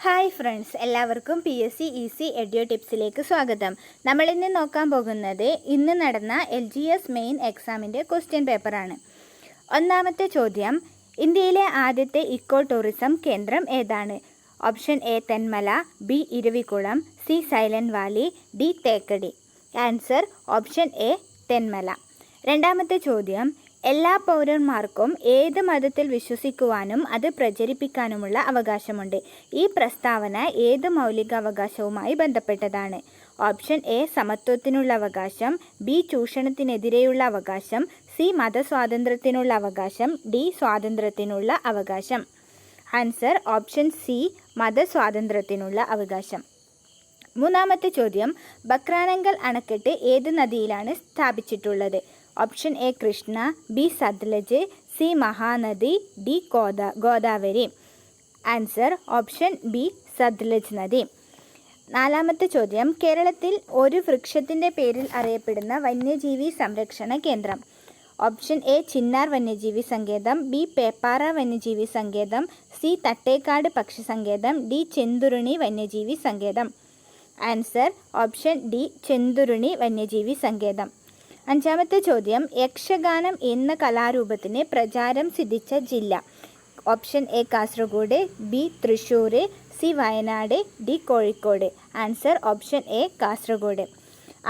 Hi friends, എല്ലാവർക്കും PSC easy edu ടിപ്സിലേക്ക് സ്വാഗതം. നമ്മളിന്ന് നോക്കാൻ പോകുന്നത് ഇന്ന് നടന്ന LGS മെയിൻ എക്സാമിൻ്റെ ക്വസ്റ്റ്യൻ പേപ്പറാണ്. ഒന്നാമത്തെ ചോദ്യം, ഇന്ത്യയിലെ ആദ്യത്തെ ഇക്കോ ടൂറിസം കേന്ദ്രം ഏതാണ്? Option A Thenmala, B Eravikulam, C silent Valley, D Thekkady. Answer option A Thenmala. രണ്ടാമത്തെ ചോദ്യം, എല്ലാ പൗരന്മാർക്കും ഏത് മതത്തിൽ വിശ്വസിക്കുവാനും അത് പ്രചരിപ്പിക്കാനുമുള്ള അവകാശമുണ്ട്. ഈ പ്രസ്താവന ഏത് മൗലിക അവകാശവുമായി ബന്ധപ്പെട്ടതാണ്? ഓപ്ഷൻ എ സമത്വത്തിനുള്ള അവകാശം, ബി ചൂഷണത്തിനെതിരെയുള്ള അവകാശം, സി മതസ്വാതന്ത്ര്യത്തിനുള്ള അവകാശം, ഡി സ്വാതന്ത്ര്യത്തിനുള്ള അവകാശം. ആൻസർ ഓപ്ഷൻ സി മതസ്വാതന്ത്ര്യത്തിനുള്ള അവകാശം. മൂന്നാമത്തെ ചോദ്യം, ബക്രാനങ്കൽ അണക്കെട്ട് ഏത് നദിയിലാണ് സ്ഥാപിച്ചിട്ടുള്ളത്? Option A Krishna, B Sutlej, C Mahanadi, D Godavari. Answer option B Sutlej നദി. നാലാമത്തെ ചോദ്യം, കേരളത്തിൽ ഒരു വൃക്ഷത്തിൻ്റെ പേരിൽ അറിയപ്പെടുന്ന വന്യജീവി സംരക്ഷണ കേന്ദ്രം. ഓപ്ഷൻ എ ചിന്നാർ വന്യജീവി സങ്കേതം, ബി പേപ്പാറ വന്യജീവി സങ്കേതം, സി തട്ടേക്കാട് പക്ഷി സങ്കേതം, ഡി ചെന്തുരുണി വന്യജീവി സങ്കേതം. ആൻസർ ഓപ്ഷൻ ഡി ചെന്തുരുണി വന്യജീവി സങ്കേതം. അഞ്ചാമത്തെ ചോദ്യം, യക്ഷഗാനം എന്ന കലാരൂപത്തിന് പ്രചാരം സിദ്ധിച്ച ജില്ല. Option A Kasaragod, B Thrissur, C Wayanad, D Kozhikode. Answer option A Kasaragod.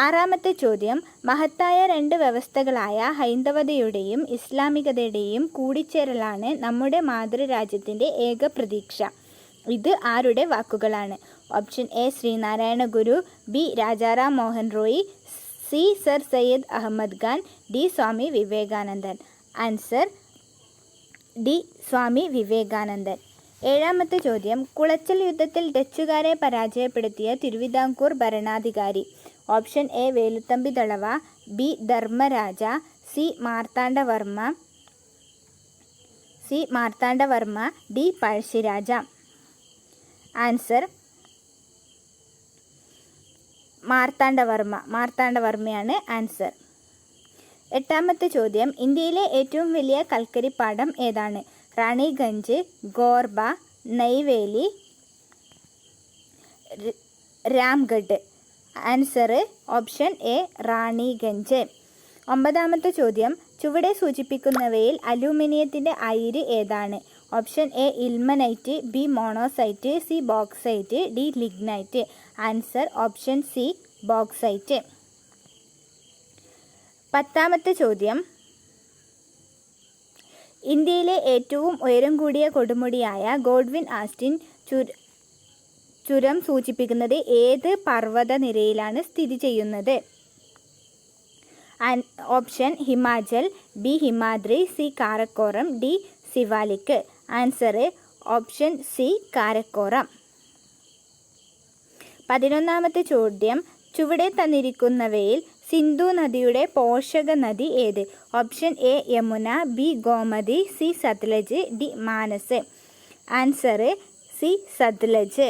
ആറാമത്തെ ചോദ്യം, മഹത്തായ രണ്ട് വ്യവസ്ഥകളായ ഹൈന്ദവതയുടെയും ഇസ്ലാമികതയുടെയും കൂടിച്ചേരലാണ് നമ്മുടെ മാതൃരാജ്യത്തിൻ്റെ ഏക പ്രതീക്ഷ. ഇത് ആരുടെ വാക്കുകളാണ്? Option A Sreenarayana Guru, B Rajaram Mohan Roy, C sir Syed Ahmed Khan, D Swami Vivekanandan. Answer D സ്വാമി വിവേകാനന്ദൻ. ഏഴാമത്തെ ചോദ്യം, കുളച്ചൽ യുദ്ധത്തിൽ ഡച്ചുകാരെ പരാജയപ്പെടുത്തിയ തിരുവിതാംകൂർ ഭരണാധികാരി. Option A Velu Thampi Dalawa, B Dharmaraja, C Marthanda Varma, D Pazhassiraja. Answer മാർത്താണ്ഡവർമ്മയാണ് answer. എട്ടാമത്തെ ചോദ്യം, ഇന്ത്യയിലെ ഏറ്റവും വലിയ കൽക്കരിപ്പാടം ഏതാണ്? Raniganj, ഗോർബ, Neyveli, Ramgarh. Answer option A Raniganj. ഒമ്പതാമത്തെ ചോദ്യം, ചുവടെ സൂചിപ്പിക്കുന്നവയിൽ അലൂമിനിയത്തിൻ്റെ അയിര് ഏതാണ്? Option A ilmenite, B monocyte, C bauxite, D lignite. Answer option C bauxite. പത്താമത്തെ ചോദ്യം, ഇന്ത്യയിലെ ഏറ്റവും ഉയരം കൂടിയ കൊടുമുടിയായ ഗോഡ്വിൻ ആസ്റ്റിൻ ചുരം സൂചിപ്പിക്കുന്നത് ഏത് പർവ്വതനിരയിലാണ് സ്ഥിതി ചെയ്യുന്നത്? Option Himachal, B Himadri, C Karakoram, D Shivalik. Answer option C Karakoram. 11ാമത്തെ ചോദ്യം, ചുവടെ തന്നിരിക്കുന്നവയിൽ സിന്ധു നദിയുടെ പോഷക നദി ഏത്? Option A Yamuna, B Gomti, C Sutlej, D Manas. Answer C Sutlej.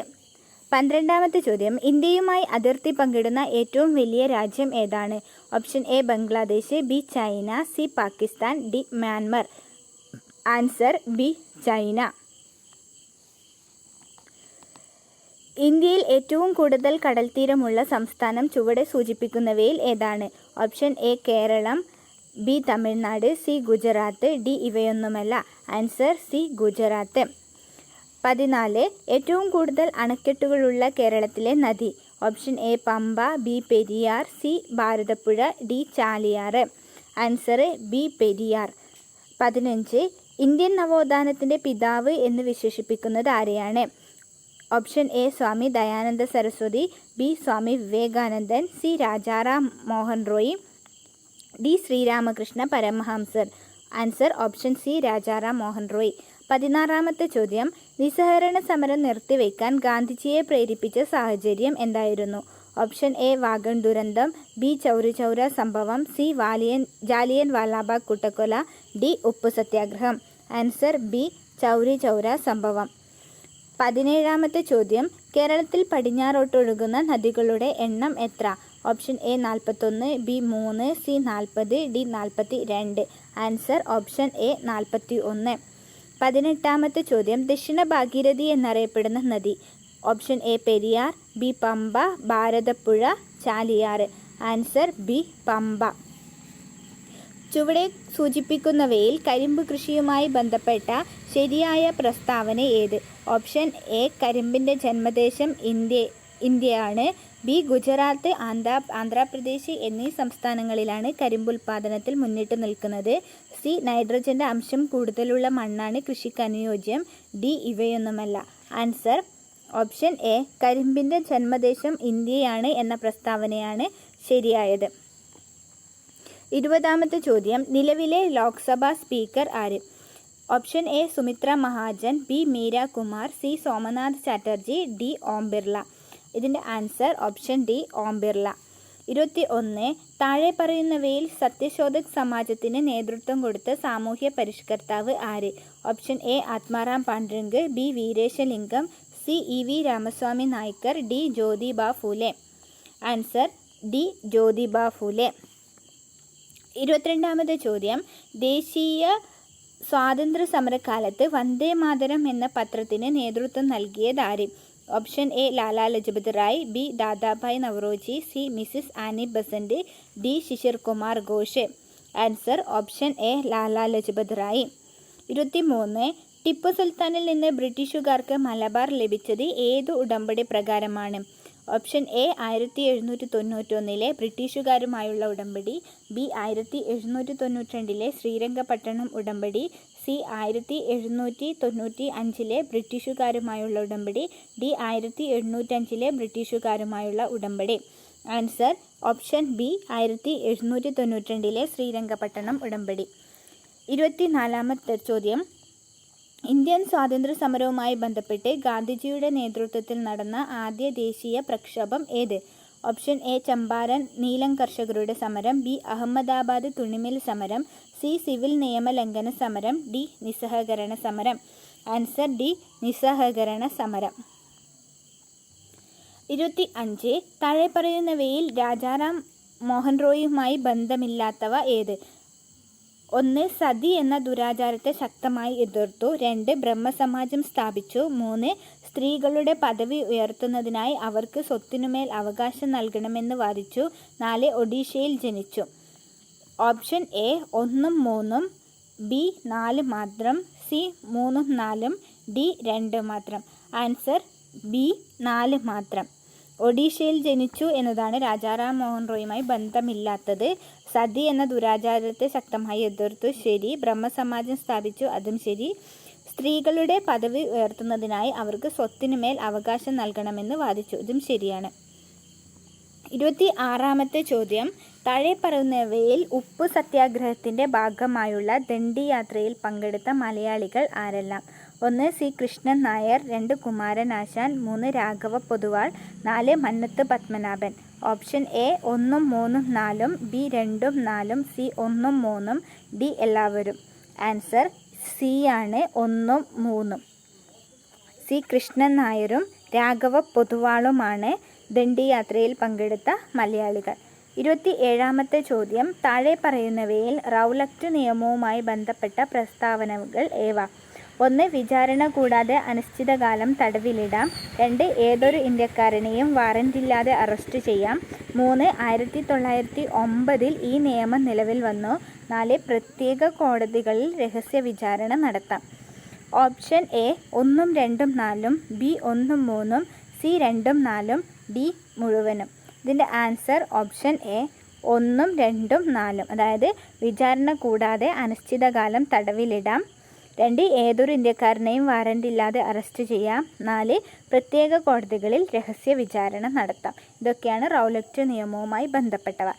12ാമത്തെ ചോദ്യം, ഇന്ത്യയുമായി അതിർത്തി പങ്കിടുന്ന ഏറ്റവും വലിയ രാജ്യം ഏതാണ്? Option A Bangladesh, B China, C Pakistan, D Myanmar. Answer B China. ഇന്ത്യയിൽ ഏറ്റവും കൂടുതൽ കടൽത്തീരമുള്ള സംസ്ഥാനം ചുവടെ സൂചിപ്പിക്കുന്നവയിൽ ഏതാണ്? Option A Keralam, B Tamil Nadu, C Gujarat, D ഇവയൊന്നുമല്ല. Answer C Gujarat. 14, ഏറ്റവും കൂടുതൽ അണക്കെട്ടുകളുള്ള കേരളത്തിലെ നദി. Option A Pamba, B Periyar, C Bharathapuzha, D Chaliyar. Answer B Periyar. 15, Indian നവോത്ഥാനത്തിൻ്റെ പിതാവ് എന്ന് വിശേഷിപ്പിക്കുന്നത് ആരെയാണ്? Option A Swami Dayananda Saraswati, B Swami Vivekanandan, C Rajaram Mohan Roy, D Sri Ramakrishna Paramahamsa. Answer option C Rajaram Mohan Roy. 16ാമത്തെ ചോദ്യം, നിസ്സഹകരണ സമരം നിർത്തിവെക്കാൻ ഗാന്ധിജിയെ പ്രേരിപ്പിച്ച സാഹചര്യം എന്തായിരുന്നു? ഓപ്ഷൻ എ വാഗൺ ദുരന്തം, ബി ചൗരി ചൗര സംഭവം, സി ജാലിയൻ വാലാബാഗ് കൂട്ടക്കൊല, ഡി ഉപ്പു സത്യാഗ്രഹം. ആൻസർ ബി ചൗരി ചൗര സംഭവം. 17ാമത്തെ ചോദ്യം, കേരളത്തിൽ പടിഞ്ഞാറോട്ടൊഴുകുന്ന നദികളുടെ എണ്ണം എത്ര? Option A 41, B 3, C 40, D 42. Answer option A 41. 18ാമത്തെ ചോദ്യം, ദക്ഷിണ ഭാഗീരഥി എന്നറിയപ്പെടുന്ന നദി. Option A Periyar, B Pampa, Bharathappuzha, Chaliyar. Answer B Pampa. ചുവടെ സൂചിപ്പിക്കുന്നവയിൽ കരിമ്പ് കൃഷിയുമായി ബന്ധപ്പെട്ട ശരിയായ പ്രസ്താവന ഏത്? ഓപ്ഷൻ എ കരിമ്പിൻ്റെ ജന്മദേശം ഇന്ത്യയാണ്. ബി ഗുജറാത്ത്, ആന്ധ്രാപ്രദേശ് എന്നീ സംസ്ഥാനങ്ങളിലാണ് കരിമ്പുൽപാദനത്തിൽ മുന്നിട്ട് നിൽക്കുന്നത്. സി നൈട്രജൻ്റെ അംശം കൂടുതലുള്ള മണ്ണാണ് കൃഷിക്ക് അനുയോജ്യം. ഡി ഇവയൊന്നുമല്ല. ആൻസർ ഓപ്ഷൻ എ കരിമ്പിൻ്റെ ജന്മദേശം ഇന്ത്യയാണ് എന്ന പ്രസ്താവനയാണ് ശരിയായത്. 20ാമത്തെ ചോദ്യം, നിലവിലെ ലോക്സഭാ സ്പീക്കർ ആര്? Option A Sumitra Mahajan, B Meera Kumar, C Somnath Chatterjee, D Om Birla. ഇതിൻ്റെ answer option D Om Birla. 21. താഴെ പറയുന്നവയിൽ സത്യശോധക് സമാജത്തിന് നേതൃത്വം കൊടുത്ത സാമൂഹ്യ പരിഷ്കർത്താവ് ആര്? Option A Atmaram Pandurang, B Veeresalingam, C E V Ramaswamy Naicker, D Jyotiba Phule. Answer D Jyotiba Phule. 22ാമത്തെ ചോദ്യം, ദേശീയ സ്വാതന്ത്ര്യ സമരകാലത്ത് വന്ദേ മാതരം എന്ന പത്രത്തിന് നേതൃത്വം നൽകിയത് ആര്? Option A Lala Lajpat Rai, B Dadabhai Naoroji, C Mrs Annie Besant, D Sisir Kumar Ghosh. Answer option A Lala Lajpat Rai. 23. Tipu സുൽത്താനിൽ നിന്ന് ബ്രിട്ടീഷുകാർക്ക് മലബാർ ലഭിച്ചത് ഏതു ഉടമ്പടി പ്രകാരമാണ്? ഓപ്ഷൻ എ 1791 ബ്രിട്ടീഷുകാരുമായുള്ള ഉടമ്പടി, ബി 1792 ശ്രീരംഗപട്ടണം ഉടമ്പടി, സി 1795 ബ്രിട്ടീഷുകാരുമായുള്ള ഉടമ്പടി, ഡി 1805 ബ്രിട്ടീഷുകാരുമായുള്ള ഉടമ്പടി. ആൻസർ ഓപ്ഷൻ ബി 1792 ശ്രീരംഗപട്ടണം ഉടമ്പടി. 24ാമത്തെ ചോദ്യം, ഇന്ത്യൻ സ്വാതന്ത്ര്യ സമരവുമായി ബന്ധപ്പെട്ട് ഗാന്ധിജിയുടെ നേതൃത്വത്തിൽ നടന്ന ആദ്യ ദേശീയ പ്രക്ഷോഭം ഏത്? ഓപ്ഷൻ എ ചമ്പാരൻ നീലം കർഷകരുടെ സമരം, ബി അഹമ്മദാബാദ് തുണിമിൽ സമരം, സി സിവിൽ നിയമലംഘന സമരം, ഡി നിസ്സഹകരണ സമരം. ആൻസർ ഡി നിസ്സഹകരണ സമരം. 25. താഴെ പറയുന്നവയിൽ രാജാറാം മോഹൻ റോയിയുമായി ബന്ധമില്ലാത്തവ ഏത്? 1. സതി എന്ന ദുരാചാരത്തെ ശക്തമായി എതിർത്തു. 2. ബ്രഹ്മസമാജം സ്ഥാപിച്ചു. 3. സ്ത്രീകളുടെ പദവി ഉയർത്തുന്നതിനായി അവർക്ക് സ്വത്തിനുമേൽ അവകാശം നൽകണമെന്ന് വാദിച്ചു. 4. ഒഡീഷയിൽ ജനിച്ചു. ഓപ്ഷൻ എ 1 3, ബി 4 മാത്രം, സി 3 4, ഡി 2 മാത്രം. ആൻസർ ബി 4 മാത്രം. ഒഡീഷയിൽ ജനിച്ചു എന്നതാണ് രാജാറാം മോഹൻ റോയുമായി ബന്ധമില്ലാത്തത്. സതി എന്ന ദുരാചാരത്തെ ശക്തമായി എതിർത്തു, ശരി. ബ്രഹ്മസമാജം സ്ഥാപിച്ചു, അതും ശരി. സ്ത്രീകളുടെ പദവി ഉയർത്തുന്നതിനായി അവർക്ക് സ്വത്തിനുമേൽ അവകാശം നൽകണമെന്ന് വാദിച്ചു, ഇതും ശരിയാണ്. 26ാമത്തെ ചോദ്യം, താഴെ പറയുന്നവയിൽ ഉപ്പു സത്യാഗ്രഹത്തിൻ്റെ ഭാഗമായുള്ള ദണ്ഡി യാത്രയിൽ പങ്കെടുത്ത മലയാളികൾ ആരെല്ലാം? 1. C Krishnan Nair, 2. Kumaranasan, 3. Raghava Poduval, 4. Mannathu Padmanabhan. Option A 1 3 4, B 2 4, C 1 3, D എല്ലാവരും. ആൻസർ സി ആണ് 1 3. സി കൃഷ്ണൻ നായരും രാഘവ പൊതുവാളുമാണ് ദണ്ഡി യാത്രയിൽ പങ്കെടുത്ത മലയാളികൾ. 27ാമത്തെ ചോദ്യം, താഴെ പറയുന്നവയിൽ റൗലക്റ്റ് നിയമവുമായി ബന്ധപ്പെട്ട പ്രസ്താവനകൾ ഏവ? 1. വിചാരണ കൂടാതെ അനിശ്ചിതകാലം തടവിലിടാം. 2. ഏതൊരു ഇന്ത്യക്കാരനെയും വാറന്റില്ലാതെ അറസ്റ്റ് ചെയ്യാം. 3. 1909 ഈ നിയമം നിലവിൽ വന്നു. 4. പ്രത്യേക കോടതികളിൽ രഹസ്യ വിചാരണ നടത്താം. Option A 1 2 4, B 1 3, C 2 4, D മുഴുവനും. ഇതിൻ്റെ ആൻസർ ഓപ്ഷൻ എ 1 2 4, അതായത് വിചാരണ കൂടാതെ അനിശ്ചിതകാലം തടവിലിടാം. 2. ഏതൊരു ഇന്ത്യക്കാരനെയും വാറന്റില്ലാതെ അറസ്റ്റ് ചെയ്യാം. 4. പ്രത്യേക കോടതികളിൽ രഹസ്യ വിചാരണ നടത്താം. ഇതൊക്കെയാണ് റൗലക്റ്റ് നിയമവുമായി ബന്ധപ്പെട്ടവ.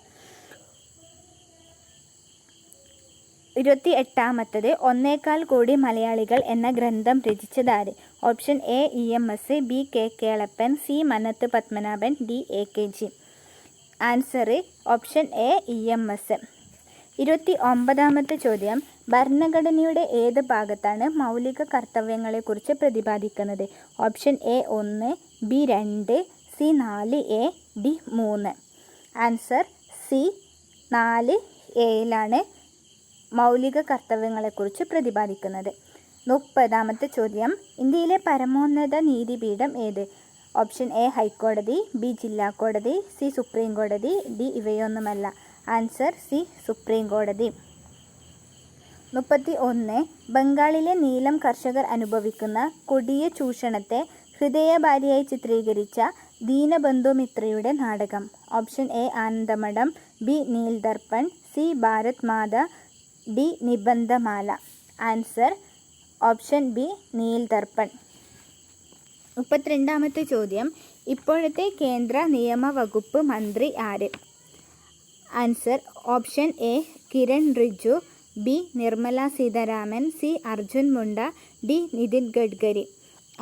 28ാമത്തത്, 1.25 കോടി മലയാളികൾ എന്ന ഗ്രന്ഥം രചിച്ചതാര്? Option A EMS, B K Kelappan, C Mannath Padmanabhan, D AKG. Answer option A EMS. 29ാമത്തെ ചോദ്യം, ഭരണഘടനയുടെ ഏത് ഭാഗത്താണ് മൗലിക കർത്തവ്യങ്ങളെക്കുറിച്ച് പ്രതിപാദിക്കുന്നത്? Option A 1, B 2, C 4A, D 3. Answer C 4Aയിലാണ് മൗലിക കർത്തവ്യങ്ങളെക്കുറിച്ച് പ്രതിപാദിക്കുന്നത്. 30ാമത്തെ ചോദ്യം, ഇന്ത്യയിലെ പരമോന്നത നീതിപീഠം ഏത്? ഓപ്ഷൻ എ ഹൈക്കോടതി, ബി ജില്ലാ കോടതി, സി സുപ്രീം കോടതി, ഡി ഇവയൊന്നുമല്ല. ആൻസർ സി സുപ്രീം കോടതി. 31. ബംഗാളിലെ നീലം കർഷകർ അനുഭവിക്കുന്ന കൊടിയ ചൂഷണത്തെ ഹൃദയഭാരിയായി ചിത്രീകരിച്ച ദീനബന്ധു മിത്രയുടെ നാടകം. Option A Anandamath, B Neel Darpan, C Bharat Mata, D Nibandhamala. Answer option B Neel Darpan. 32. ചോദ്യം, ഇപ്പോഴത്തെ കേന്ദ്ര നിയമവകുപ്പ് മന്ത്രി ആര്? Answer option A Kiren Rijiju, B Nirmala Sitharaman, C Arjun Munda, D Nitin Gadkari.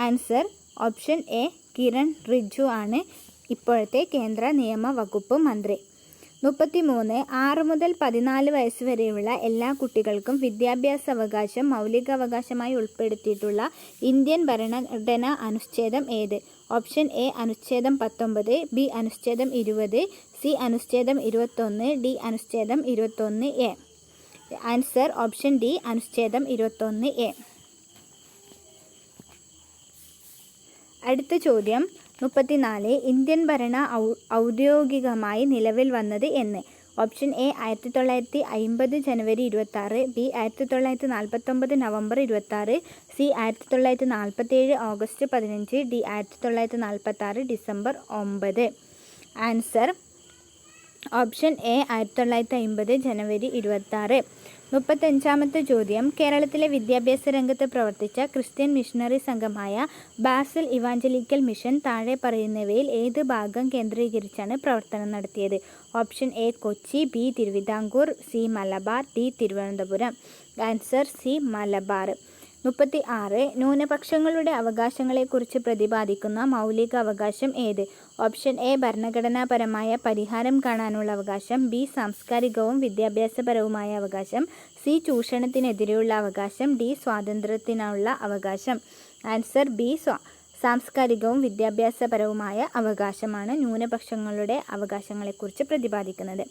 Answer option A Kiren Rijiju ആണ് ഇപ്പോഴത്തെ കേന്ദ്ര നിയമവകുപ്പ് മന്ത്രി. 33. 6 മുതൽ 14 വയസ്സ് വരെയുള്ള എല്ലാ കുട്ടികൾക്കും വിദ്യാഭ്യാസ അവകാശം മൗലികാവകാശമായി ഉൾപ്പെടുത്തിയിട്ടുള്ള ഇന്ത്യൻ ഭരണഘടനാ അനുച്ഛേദം ഏത്? ഓപ്ഷൻ എ അനുച്ഛേദം 19, ബി അനുച്ഛേദം 20, സി അനുച്ഛേദം 21, ഡി അനുച്ഛേദം 21A. ആൻസർ ഓപ്ഷൻ ഡി അനുച്ഛേദം 21A. അടുത്ത ചോദ്യം 34. ഇന്ത്യൻ ഭരണം ഔദ്യോഗികമായി നിലവിൽ വന്നത് എന്ന്? ഓപ്ഷൻ എ 1950 ജനുവരി 26, B 1949 November 26, C 1947 August 15, D 1946 December 9. Answer option A 1950 ജനുവരി 26. 35. ചോദ്യം, കേരളത്തിലെ വിദ്യാഭ്യാസ രംഗത്ത് പ്രവർത്തിച്ച ക്രിസ്ത്യൻ മിഷണറി സംഘമായ ബാസിൽ ഇവാഞ്ചലിക്കൽ മിഷൻ താഴെ പറയുന്നവയിൽ ഏത് ഭാഗം കേന്ദ്രീകരിച്ചാണ് പ്രവർത്തനം നടത്തിയത്? Option A Kochi, B Thiruvithamkoor, C Malabar, D Thiruvananthapuram. Answer C Malabar. 36. ന്യൂനപക്ഷങ്ങളുടെ അവകാശങ്ങളെക്കുറിച്ച് പ്രതിപാദിക്കുന്ന മൗലിക അവകാശം ഏത്? ഓപ്ഷൻ എ ഭരണഘടനാപരമായ പരിഹാരം കാണാനുള്ള അവകാശം, ബി സാംസ്കാരികവും വിദ്യാഭ്യാസപരവുമായ അവകാശം, സി ചൂഷണത്തിനെതിരെയുള്ള അവകാശം, ഡി സ്വാതന്ത്ര്യത്തിനുള്ള അവകാശം. ആൻസർ ബി സാംസ്കാരികവും വിദ്യാഭ്യാസപരവുമായ അവകാശമാണ് ന്യൂനപക്ഷങ്ങളുടെ അവകാശങ്ങളെക്കുറിച്ച് പ്രതിപാദിക്കുന്നത്.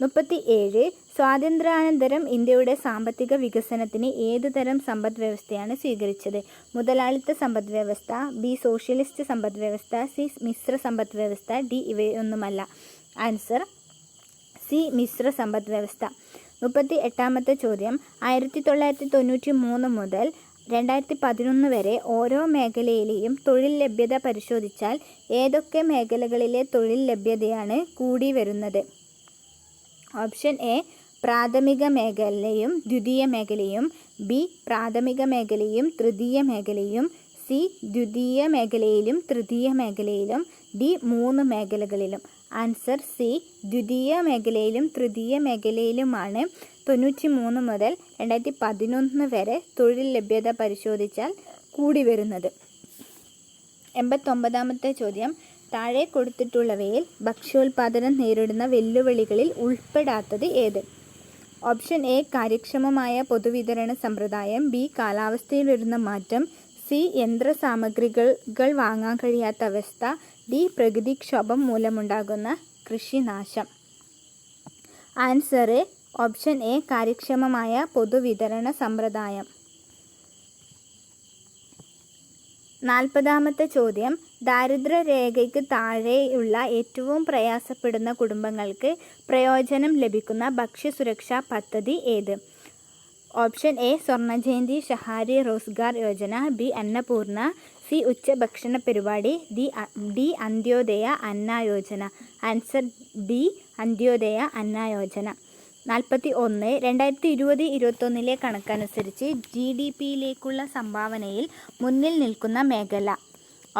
37. സ്വാതന്ത്ര്യാനന്തരം ഇന്ത്യയുടെ സാമ്പത്തിക വികസനത്തിന് ഏത് തരം സമ്പദ് വ്യവസ്ഥയാണ് സ്വീകരിച്ചത്? മുതലാളിത്ത സമ്പദ് വ്യവസ്ഥ, ബി സോഷ്യലിസ്റ്റ് സമ്പദ് വ്യവസ്ഥ, സി മിശ്ര സമ്പദ് വ്യവസ്ഥ, ഡി ഇവയൊന്നുമല്ല. ആൻസർ സി മിശ്ര സമ്പദ് വ്യവസ്ഥ. 38. ചോദ്യം, 1993 മുതൽ 2011 വരെ ഓരോ മേഖലയിലെയും തൊഴിൽ ലഭ്യത പരിശോധിച്ചാൽ ഏതൊക്കെ മേഖലകളിലെ തൊഴിൽ ലഭ്യതയാണ് കൂടി വരുന്നത്? ഓപ്ഷൻ എ പ്രാഥമിക മേഖലയും ദ്വിതീയ മേഖലയും, ബി പ്രാഥമിക മേഖലയും തൃതീയ മേഖലയും, സി ദ്വിതീയ മേഖലയിലും തൃതീയ മേഖലയിലും, ഡി 3 മേഖലകളിലും. ആൻസർ സി ദ്വിതീയ മേഖലയിലും തൃതീയ മേഖലയിലുമാണ് 93 മുതൽ 2011 വരെ തൊഴിൽ ലഭ്യത പരിശോധിച്ചാൽ കൂടി വരുന്നത്. 89. ചോദ്യം, താഴെ കൊടുത്തിട്ടുള്ളവയിൽ ഭക്ഷ്യോൽപാദനം നേരിടുന്ന വെല്ലുവിളികളിൽ ഉൾപ്പെടാത്തത് ഏത്? ഓപ്ഷൻ എ കാര്യക്ഷമമായ പൊതുവിതരണ സമ്പ്രദായം, ബി കാലാവസ്ഥയിൽ വരുന്ന മാറ്റം, സി യന്ത്രസാമഗ്രികൾ വാങ്ങാൻ കഴിയാത്ത അവസ്ഥ, ഡി പ്രകൃതിക്ഷോഭം മൂലമുണ്ടാകുന്ന കൃഷിനാശം. ആൻസർ ഓപ്ഷൻ എ കാര്യക്ഷമമായ പൊതുവിതരണ സമ്പ്രദായം. 40. ചോദ്യം, ദാരിദ്ര്യരേഖയ്ക്ക് താഴെയുള്ള ഏറ്റവും പ്രയാസപ്പെടുന്ന കുടുംബങ്ങൾക്ക് പ്രയോജനം ലഭിക്കുന്ന ഭക്ഷ്യസുരക്ഷാ പദ്ധതി ഏത്? Option A Swarnajayanti Shahari Rozgar Yojana, B Annapurna, C ഉച്ചഭക്ഷണ പരിപാടി, D Antyodaya Anna Yojana. Answer D Antyodaya Anna Yojana. 41. 2020-21 കണക്കനുസരിച്ച് GDP-യിലേക്കുള്ള സംഭാവനയിൽ മുന്നിൽ നിൽക്കുന്ന മേഖല?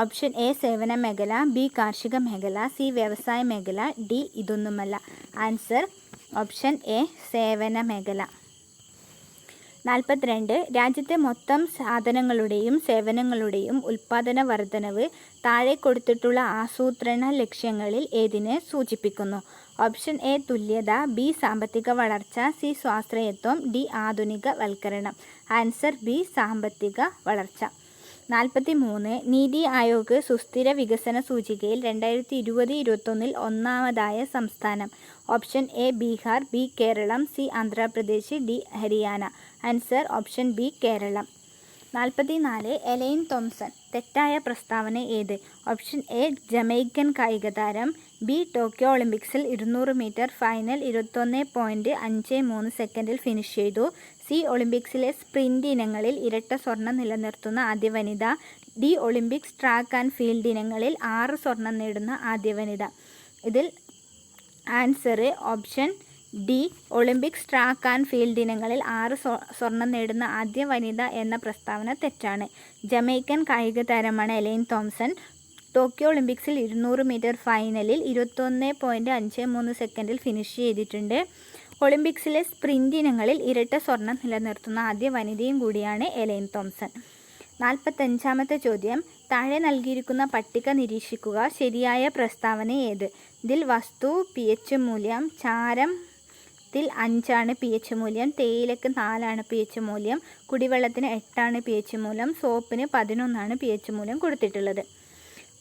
ഓപ്ഷൻ എ സേവന മേഖല, ബി കാർഷിക മേഖല, സി വ്യവസായ മേഖല, ഡി ഇതൊന്നുമല്ല. ആൻസർ ഓപ്ഷൻ എ സേവന മേഖല. 42. രാജ്യത്തെ മൊത്തം സാധനങ്ങളുടെയും സേവനങ്ങളുടെയും ഉൽപ്പാദന വർധനവ് താഴെ കൊടുത്തിട്ടുള്ള ആസൂത്രണ ലക്ഷ്യങ്ങളിൽ ഏതിനെ സൂചിപ്പിക്കുന്നു? ഓപ്ഷൻ എ തുല്യത, ബി സാമ്പത്തിക വളർച്ച, സി സ്വാശ്രയത്വം, ഡി ആധുനിക വൽക്കരണം. ആൻസർ ബി സാമ്പത്തിക വളർച്ച. 43. നീതി ആയോഗ് സുസ്ഥിര വികസന സൂചികയിൽ 2020-21 ഒന്നാമതായ സംസ്ഥാനം? Option A Bihar, B Kerala, C Andhra Pradesh, D Haryana. Answer option B Kerala. 44. Elaine Thompson തെറ്റായ പ്രസ്താവന ഏത്? ഓപ്ഷൻ എ ജമൈക്കൻ കായിക താരം, ബി ടോക്കിയോ ഒളിമ്പിക്സിൽ 200 മീറ്റർ ഫൈനൽ 21.53 സെക്കൻഡിൽ ഫിനിഷ് ചെയ്തു, സി ഒളിമ്പിക്സിലെ സ്പ്രിന്റ് ഇനങ്ങളിൽ ഇരട്ട സ്വർണം നിലനിർത്തുന്ന ആദ്യ വനിത, D Olympics track and field ഇനങ്ങളിൽ 6 സ്വർണം നേടുന്ന ആദ്യ വനിത. ഇതിൽ answer option D Olympics track and field ഇനങ്ങളിൽ 6 സ്വർണം നേടുന്ന ആദ്യ വനിത എന്ന പ്രസ്താവന തെറ്റാണ്. ജമൈക്കൻ കായിക താരമാണ് എലൈൻ തോംസൺ. ടോക്കിയോ ഒളിമ്പിക്സിൽ 200 മീറ്റർ ഫൈനലിൽ 21.53 സെക്കൻഡിൽ ഫിനിഷ് ചെയ്തിട്ടുണ്ട്. ഒളിമ്പിക്സിലെ സ്പ്രിന്റ് ഇനങ്ങളിൽ ഇരട്ട സ്വർണം നിലനിർത്തുന്ന ആദ്യ വനിതയും കൂടിയാണ് എലൈൻ തോംസൺ. 45-ാമത്തെ ചോദ്യം, താഴെ നൽകിയിരിക്കുന്ന പട്ടിക നിരീക്ഷിക്കുക. ശരിയായ പ്രസ്താവന ഏത്? ഇതിൽ വസ്തു pH മൂല്യം, ചാരത്തിൽ 5 pH മൂല്യം, തേയിലക്ക് 4 pH മൂല്യം, കുടിവെള്ളത്തിന് 8 pH മൂല്യം, സോപ്പിന് 11 pH മൂല്യം കൊടുത്തിട്ടുള്ളത്.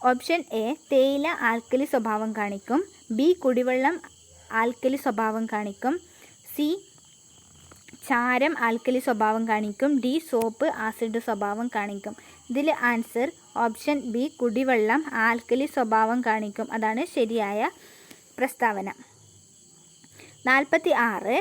ഓപ്ഷൻ എ തേയില ആൽക്കലി സ്വഭാവം കാണിക്കും, ബി കുടിവെള്ളം ആൽക്കലി സ്വഭാവം കാണിക്കും, സി ചാരം ആൽക്കലി സ്വഭാവം കാണിക്കും, ഡി സോപ്പ് ആസിഡ് സ്വഭാവം കാണിക്കും. ഇതിൽ ആൻസർ ഓപ്ഷൻ ബി കുടിവെള്ളം ആൽക്കലി സ്വഭാവം കാണിക്കും. അതാണ് ശരിയായ പ്രസ്താവന. 46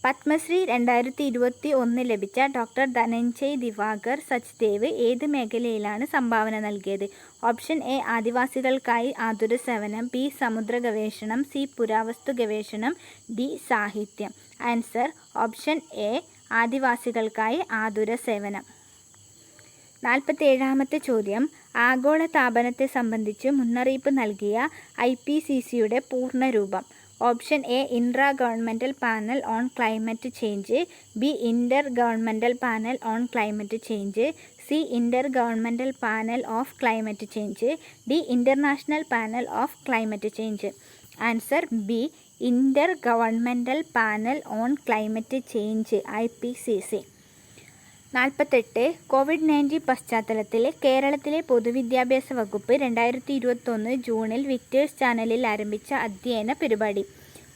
പത്മശ്രീ 2021 ലഭിച്ച ഡോക്ടർ ധനഞ്ജയ് ദിവാകർ സച്ദേവ് ഏത് മേഖലയിലാണ് സംഭാവന നൽകിയത്? ഓപ്ഷൻ എ ആദിവാസികൾക്കായി ആതുര സേവനം, ബി സമുദ്ര ഗവേഷണം, സി പുരാവസ്തു ഗവേഷണം, ഡി സാഹിത്യം. ആൻസർ ഓപ്ഷൻ എ ആദിവാസികൾക്കായി ആതുര സേവനം. 47-ാമത്തെ ചോദ്യം, ആഗോള താപനത്തെ സംബന്ധിച്ച് മുന്നറിയിപ്പ് നൽകിയ IPCCയുടെ പൂർണ്ണരൂപം? Option A intra governmental panel on climate change, B inter governmental panel on climate change, C inter governmental panel of climate change, D international panel of climate change. Answer B inter governmental panel on climate change IPCC. 48 COVID-19 പശ്ചാത്തലത്തിൽ കേരളത്തിലെ പൊതുവിദ്യാഭ്യാസ വകുപ്പ് 2021 ജൂണിൽ വിക്ടേഴ്സ് ചാനലിൽ ആരംഭിച്ച അധ്യയന പരിപാടി?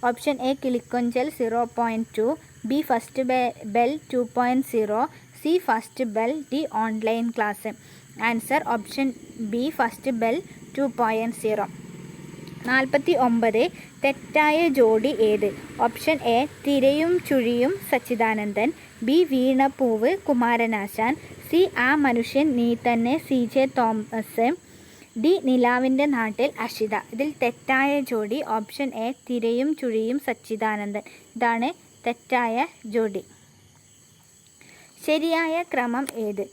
Option A Kilikonchal 0.2, B first bell 2.0, C first bell, D online class. Answer option B first bell 2.0. 49 തെറ്റായ ജോഡി ഏത്? ഓപ്ഷൻ എ തിരയും ചുഴിയും സച്ചിദാനന്ദൻ, ബി വീണപ്പൂവ് കുമാരനാശാൻ, സി ആ മനുഷ്യൻ നീ തന്നെ CJ തോമസ്, ഡി നിലാവിൻ്റെ നാട്ടിൽ അഷിത. ഇതിൽ തെറ്റായ ജോഡി ഓപ്ഷൻ എ തിരയും ചുഴിയും സച്ചിദാനന്ദൻ. ഇതാണ് തെറ്റായ ജോഡി. ശരിയായ ക്രമം ഏത്?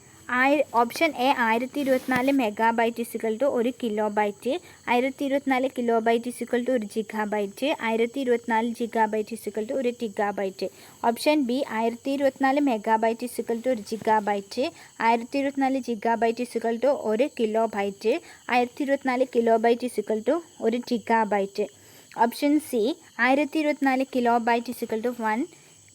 Option A 1024 megabyte = 1 kilobyte, 1024 kilobyte = 1 gigabyte, 1024 gigabyte = 1 terabyte. Option B 1024 megabyte = 1 gigabyte, 1024 gigabyte = 1 kilobyte, 1024 kilobyte = 1 terabyte. Option C 1024 kilobyte = 1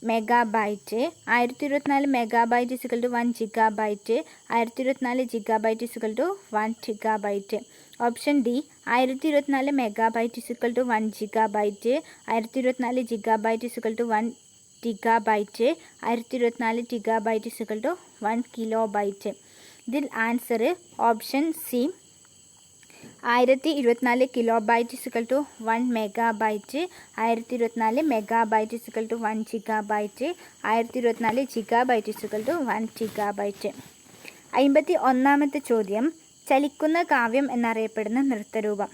megabyte, 1024 megabyte = 1 gigabyte, 1024 gigabyte = 1 terabyte. Option D 1024 megabyte = 1 gigabyte, 1024 gigabyte = 1 terabyte, 1024 terabyte = 1 kilobyte. ഇതിൽ answer option C 1024 kilobyte = 1 megabyte, 1024 megabyte = 1 gigabyte, 1024 gigabyte = 1 terabyte. 51-ാമത്തെ ചോദ്യം, ചലിക്കുന്ന കാവ്യം എന്നറിയപ്പെടുന്ന നൃത്തരൂപം?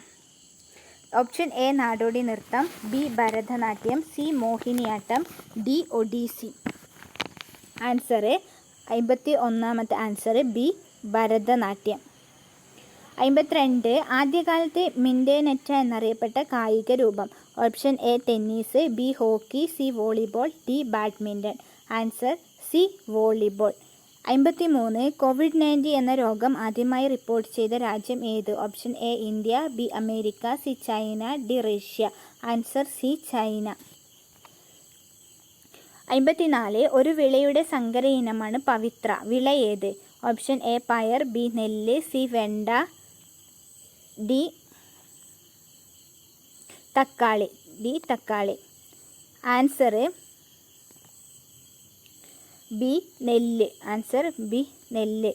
Option A നാടോടി നൃത്തം, B Bharatanatyam, C Mohiniyattam, D Odissi. Answer 51-ാമത്തെ ആൻസർ ബി ഭരതനാട്യം. 52 ആദ്യകാലത്തെ മിൻഡേനെറ്റ എന്നറിയപ്പെട്ട കായിക രൂപം? Option A tennis, B hockey, C volleyball, D badminton. Answer C volleyball. 53 COVID-19 എന്ന രോഗം ആദ്യമായി റിപ്പോർട്ട് ചെയ്ത രാജ്യം ഏത്? Option A India, B America, C China, D Russia. Answer C China. 54 ഒരു വിളയുടെ സങ്കര ഇനമാണ് പവിത്ര. വിള ഏത്? ഓപ്ഷൻ എ പയർ, ബി നെല്ല്, സി വെണ്ട, ഡി തക്കാളി. ആൻസർ ബി നെല്ല്. ആൻസർ ബി നെല്ല്.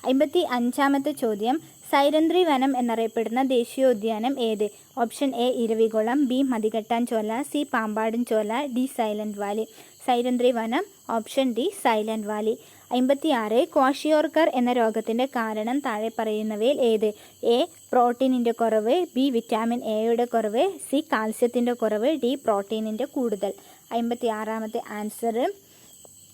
55-ാമത്തെ ചോദ്യം, സൈരന്ധ്രി വനം എന്നറിയപ്പെടുന്ന ദേശീയോദ്യാനം ഏത്? Option A Eravikulam, B Mathikettan Shola, C Pampadum Shola, D silent valley. Sairandhri വനം, option D silent valley. 56, kwashiorkor എന്ന രോഗത്തിൻ്റെ കാരണം താഴെ പറയുന്നവയിൽ ഏത്? എ പ്രോട്ടീനിൻ്റെ കുറവ്, ബി വിറ്റാമിൻ എയുടെ കുറവ്, സി കാൽസ്യത്തിൻ്റെ കുറവ്, ഡി പ്രോട്ടീനിൻ്റെ കൂടുതൽ. 56-ാമത്തെ ആൻസർ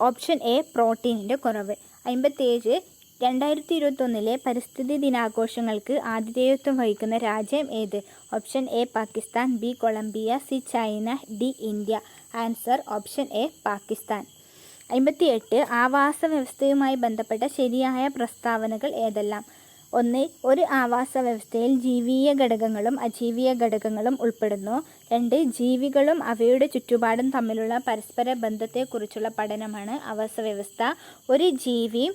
ഓപ്ഷൻ എ പ്രോട്ടീനിൻ്റെ കുറവ്. 57, 2021 പരിസ്ഥിതി ദിനാഘോഷങ്ങൾക്ക് ആതിഥേയത്വം വഹിക്കുന്ന രാജ്യം ഏത്? Option A Pakistan, B Colombia, C China, D India. Answer option A Pakistan. 58, ആവാസ വ്യവസ്ഥയുമായി ബന്ധപ്പെട്ട ശരിയായ പ്രസ്താവനകൾ ഏതെല്ലാം? 1, ഒരു ആവാസ വ്യവസ്ഥയിൽ ജീവിയ ഘടകങ്ങളും അജീവിയ ഘടകങ്ങളും ഉൾപ്പെടുന്നു. 2, ജീവികളും അവയുടെ ചുറ്റുപാടും തമ്മിലുള്ള പരസ്പര ബന്ധത്തെക്കുറിച്ചുള്ള പഠനമാണ് ആവാസ വ്യവസ്ഥ. ഒരു ജീവി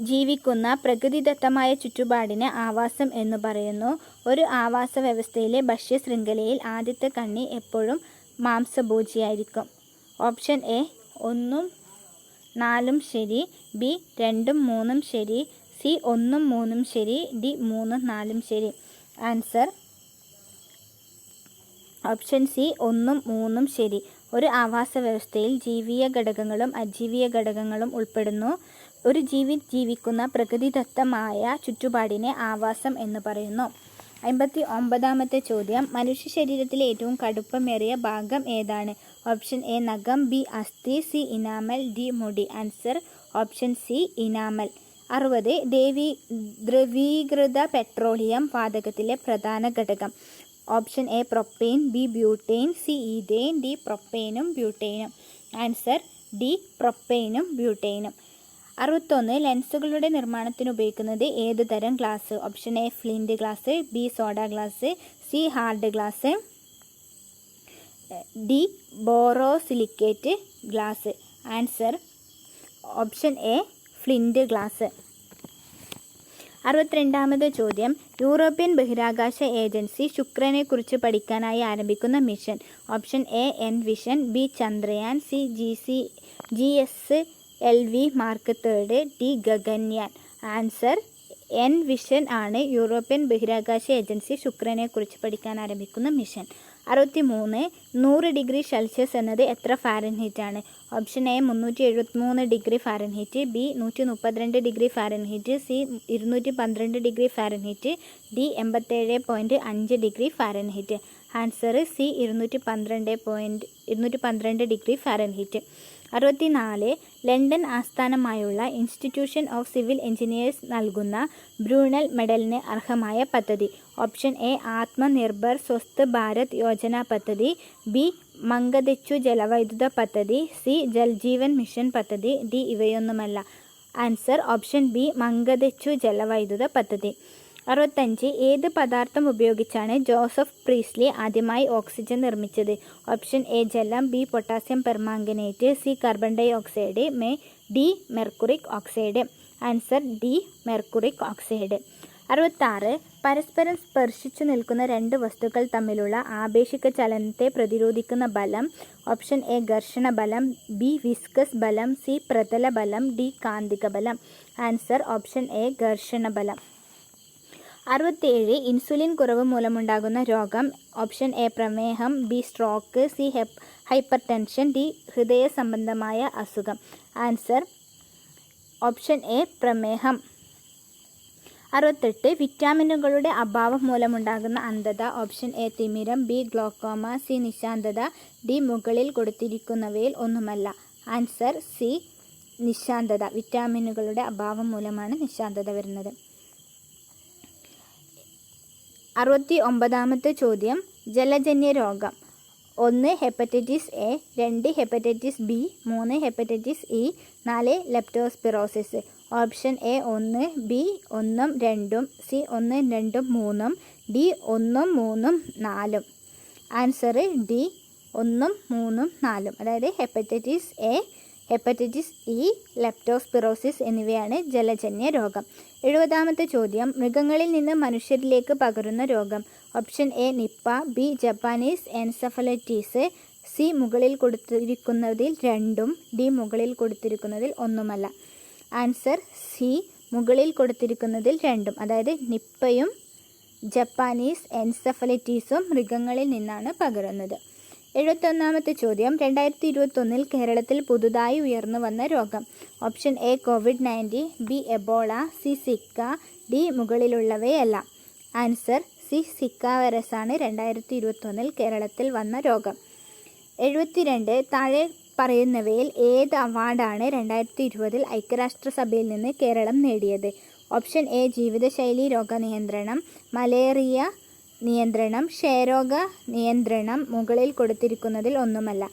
ജീവിക്കുന്ന പ്രകൃതിദത്തമായ ചുറ്റുപാടിനെ ആവാസം എന്നു പറയുന്നു. ഒരു ആവാസ വ്യവസ്ഥയിലെ ഭക്ഷ്യശൃംഖലയിൽ ആദ്യത്തെ കണ്ണി എപ്പോഴും മാംസഭോജിയായിരിക്കും. ഓപ്ഷൻ എ 1, 4 ശരി, ബി 2, 3 ശരി, സി 1, 3 ശരി, ഡി 3, 4 ശരി. ആൻസർ ഓപ്ഷൻ സി 1, 3 ശരി. ഒരു ആവാസ വ്യവസ്ഥയിൽ ജീവിയ ഘടകങ്ങളും അജീവിയ ഘടകങ്ങളും ഉൾപ്പെടുന്നു. ഒരു ജീവി ജീവിക്കുന്ന പ്രകൃതിദത്തമായ ചുറ്റുപാടിനെ ആവാസം എന്ന് പറയുന്നു. 59-ാമത്തെ ചോദ്യം, മനുഷ്യ ശരീരത്തിലെ ഏറ്റവും കടുപ്പമേറിയ ഭാഗം ഏതാണ്? ഓപ്ഷൻ എ നഖം, ബി അസ്ഥി, സി ഇനാമൽ, ഡി മുടി. Answer option C enamel. 60, ദ്രവീകൃത പെട്രോളിയം വാതകത്തിലെ പ്രധാന ഘടകം. Option A propane, B butane, C ethane, D പ്രൊപ്പെയിനും ബ്യൂട്ടെയിനും. ആൻസർ ഡി പ്രൊപ്പെയിനും ബ്യൂട്ടെയിനും. 61, ലെൻസുകളുടെ നിർമ്മാണത്തിന് ഉപയോഗിക്കുന്നത് ഏത് തരം glass? Option A flint glass, B soda glass, C hard glass, D borosilicate glass. Answer option A flint glass. 62-ാമത്തെ ചോദ്യം, യൂറോപ്യൻ ബഹിരാകാശ ഏജൻസി ശുക്രനെക്കുറിച്ച് പഠിക്കാനായി ആരംഭിക്കുന്ന mission. Option A envision, B Chandrayaan, C GSLV Mark 3, D Gaganyaan. Answer envision ആണ് European ബഹിരാകാശ agency ശുക്രനെക്കുറിച്ച് പഠിക്കാൻ ആരംഭിക്കുന്ന മിഷൻ. 63, 100 ഡിഗ്രി സെൽഷ്യസ് എന്നത് എത്ര ഫാരൻഹീറ്റ് ആണ്? Option A 373 degree Fahrenheit, B 132 degree Fahrenheit, C 212 degree Fahrenheit, D 87.5 degree Fahrenheit. Answer C 212 degree Fahrenheit. 64, London ആസ്ഥാനമായുള്ള institution of civil engineers നൽകുന്ന Brunel മെഡലിന് അർഹമായ പദ്ധതി. ഓപ്ഷൻ എ ആത്മനിർഭർ സ്വസ്ഥ് ഭാരത് യോജന പദ്ധതി, ബി മംഗദെച്ചു ജലവൈദ്യുത പദ്ധതി, സി ജൽജീവൻ മിഷൻ പദ്ധതി, ഡി ഇവയൊന്നുമല്ല. ആൻസർ ഓപ്ഷൻ ബി മംഗദെച്ചു ജലവൈദ്യുത പദ്ധതി. 65, ഏത് പദാർത്ഥം ഉപയോഗിച്ചാണ് ജോസഫ് പ്രീസ്ലി ആദ്യമായി ഓക്സിജൻ നിർമ്മിച്ചത്? ഓപ്ഷൻ എ ജലം, B potassium permanganate, C carbon dioxide, D mercuric oxide. Answer D mercuric oxide. 66, പരസ്പരം സ്പർശിച്ചു നിൽക്കുന്ന രണ്ട് വസ്തുക്കൾ തമ്മിലുള്ള ആപേക്ഷിക ചലനത്തെ പ്രതിരോധിക്കുന്ന ബലം. ഓപ്ഷൻ എ ഘർഷണ ബലം, ബി വിസ്കസ് ബലം, സി പ്രതല ബലം, ഡി കാന്തിക ബലം. ആൻസർ ഓപ്ഷൻ എ ഘർഷണ ബലം. 67, ഇൻസുലിൻ കുറവ് മൂലമുണ്ടാകുന്ന രോഗം. ഓപ്ഷൻ എ പ്രമേഹം, B stroke, C hyper tension, D ഹൃദയ സംബന്ധമായ അസുഖം. ആൻസർ ഓപ്ഷൻ എ പ്രമേഹം. 68, വിറ്റാമിനുകളുടെ അഭാവം മൂലമുണ്ടാകുന്ന അന്ധത. ഓപ്ഷൻ എ തിമിരം, ബി ഗ്ലോക്കോമ, സി നിശാന്തത, ഡി മുകളിൽ കൊടുത്തിരിക്കുന്നവയിൽ ഒന്നുമല്ല. Answer C നിശാന്തത. വിറ്റാമിനുകളുടെ അഭാവം മൂലമാണ് നിശാന്തത വരുന്നത്. 69-ാമത്തെ ചോദ്യം, ജലജന്യ രോഗം. 1 hepatitis A, 2 hepatitis B, 3 hepatitis E, 4 leptospirosis. Option A 1, B 1, 2, C 1, 2, 3, D 1, 3, 4. Answer D 1, 3, 4. അതായത് hepatitis A, hepatitis E, leptospirosis എന്നിവയാണ് ജലജന്യ രോഗം. 70-ാമത്തെ ചോദ്യം, മൃഗങ്ങളിൽ നിന്ന് മനുഷ്യരിലേക്ക് പകരുന്ന രോഗം. Option A Nipah, B Japanese encephalitis, C മുകളിൽ കൊടുത്തിരിക്കുന്നതിൽ 2, ഡി മുകളിൽ കൊടുത്തിരിക്കുന്നതിൽ ഒന്നുമല്ല. ആൻസർ സി മുകളിൽ കൊടുത്തിരിക്കുന്നതിൽ രണ്ടും. അതായത് നിപ്പയും ജപ്പാനീസ് എൻസെഫലൈറ്റീസും മൃഗങ്ങളിൽ നിന്നാണ് പകരുന്നത്. 71ാമത്തെ ചോദ്യം, 2021 കേരളത്തിൽ പുതുതായി ഉയർന്നു വന്ന രോഗം. ഓപ്ഷൻ എ കോവിഡ്-19, B Ebola, C Zika, D മുകളിലുള്ളവയല്ല. ആൻസർ സി സിക്ക വൈറസാണ് 2021 കേരളത്തിൽ വന്ന രോഗം. 72 താഴെ പറയുന്നവയിൽ ഏത് അവാർഡാണ് 2020 ഐക്യരാഷ്ട്രസഭയിൽ നിന്ന് കേരളം നേടിയത്? ഓപ്ഷൻ എ ജീവിതശൈലി രോഗനിയന്ത്രണം, മലേറിയ നിയന്ത്രണം, ക്ഷയരോഗ നിയന്ത്രണം. മുകളിൽ കൊടുത്തിരിക്കുന്നതിൽ ഒന്നുമല്ല.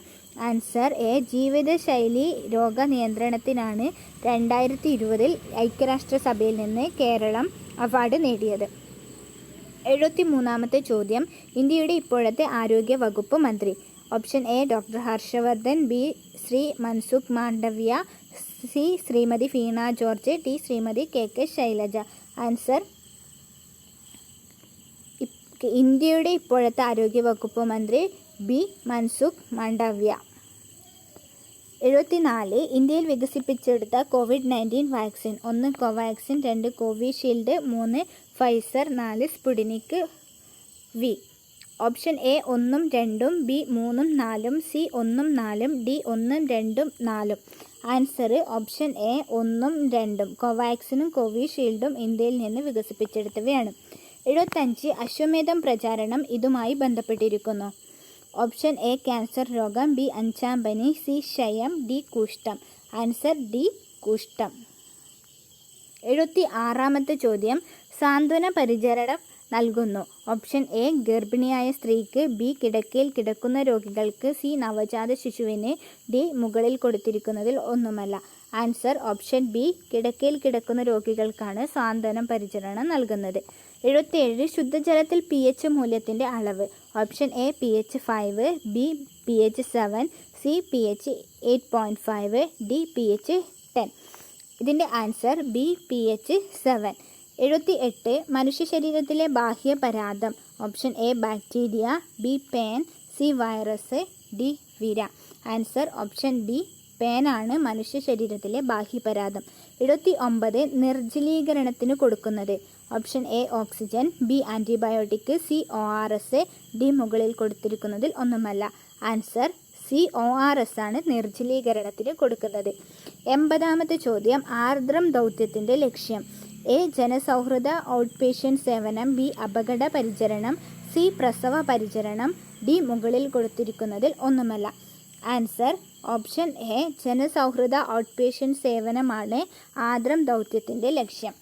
ആൻസർ എ ജീവിതശൈലി രോഗനിയന്ത്രണത്തിനാണ് 2020 ഐക്യരാഷ്ട്രസഭയിൽ നിന്ന് കേരളം അവാർഡ് നേടിയത്. 73ാമത്തെ ചോദ്യം, ഇന്ത്യയുടെ ഇപ്പോഴത്തെ ആരോഗ്യ വകുപ്പ് മന്ത്രി. Option A doctor Harshvardhan, B Shri Mansukh Mandaviya, C Shrimati Veena George, D Shrimati K Shailaja. Answer ഇന്ത്യയുടെ ഇപ്പോഴത്തെ ആരോഗ്യ വകുപ്പ് മന്ത്രി ബി മൻസുഖ് മാണ്ഡവ്യ. 74 ഇന്ത്യയിൽ വികസിപ്പിച്ചെടുത്ത കോവിഡ്-19 vaccine. 1 Covaxin, 2 Covishield, 3 Pfizer, 4 Sputnik V. Option A 1ഉം 2ഉം, ബി 3ഉം 4ഉം, സി 1ഉം 4ഉം, ഡി 1ഉം 2ഉം 4ഉം. ആൻസർ ഓപ്ഷൻ എ 1ഉം 2ഉം. കോവാക്സിനും കോവിഷീൽഡും ഇന്ത്യയിൽ നിന്ന് വികസിപ്പിച്ചെടുത്തവയാണ്. 75 അശ്വമേധം പ്രചാരണം ഇതുമായി ബന്ധപ്പെട്ടിരിക്കുന്നു. ഓപ്ഷൻ എ ക്യാൻസർ രോഗം, ബി അഞ്ചാം പനി, സി ക്ഷയം, ഡി കുഷ്ഠം. ആൻസർ ഡി കുഷ്ഠം. 76ാമത്തെ ചോദ്യം, സാന്ത്വന പരിചരണം നൽകുന്നു. ഓപ്ഷൻ എ ഗർഭിണിയായ സ്ത്രീക്ക്, ബി കിടക്കയിൽ കിടക്കുന്ന രോഗികൾക്ക്, സി നവജാത ശിശുവിന്, ഡി മുകളിൽ കൊടുത്തിരിക്കുന്നതിൽ ഒന്നുമല്ല. ആൻസർ ഓപ്ഷൻ ബി കിടക്കയിൽ കിടക്കുന്ന രോഗികൾക്കാണ് സാന്ത്വനം പരിചരണം നൽകുന്നത്. 77 ശുദ്ധജലത്തിൽ pH മൂല്യത്തിൻ്റെ അളവ്. Option A pH 5, B pH 7, C pH 8.5, D pH 10. ഇതിൻ്റെ ആൻസർ ബി pH 7. 78 മനുഷ്യ ശരീരത്തിലെ ബാഹ്യ പരാദം. ഓപ്ഷൻ എ ബാക്ടീരിയ, ബി പേൻ, സി വൈറസ്, ഡി വിര. ആൻസർ ഓപ്ഷൻ ബി പേനാണ് മനുഷ്യ ശരീരത്തിലെ ബാഹ്യപരാദം. 79 നിർജ്ജലീകരണത്തിന് കൊടുക്കുന്നത്. Option A oxygen, B antibiotic, C ORS, D മുകളിൽ കൊടുത്തിരിക്കുന്നതിൽ ഒന്നുമല്ല. ആൻസർ സി ORS ആണ് നിർജ്ജലീകരണത്തിന് കൊടുക്കുന്നത്. 80ാമത്തെ ചോദ്യം, ആർദ്രം ദൗത്യത്തിൻ്റെ ലക്ഷ്യം. എ ജനസൗഹൃദ ഔട്ട് പേഷ്യൻ്റ് സേവനം, ബി അപകട പരിചരണം, സി പ്രസവ പരിചരണം, ഡി മുകളിൽ കൊടുത്തിരിക്കുന്നതിൽ ഒന്നുമല്ല. ആൻസർ ഓപ്ഷൻ എ ജനസൗഹൃദ ഔട്ട് പേഷ്യൻ്റ് സേവനമാണ് ആർദ്രം ദൗത്യത്തിൻ്റെ ലക്ഷ്യം.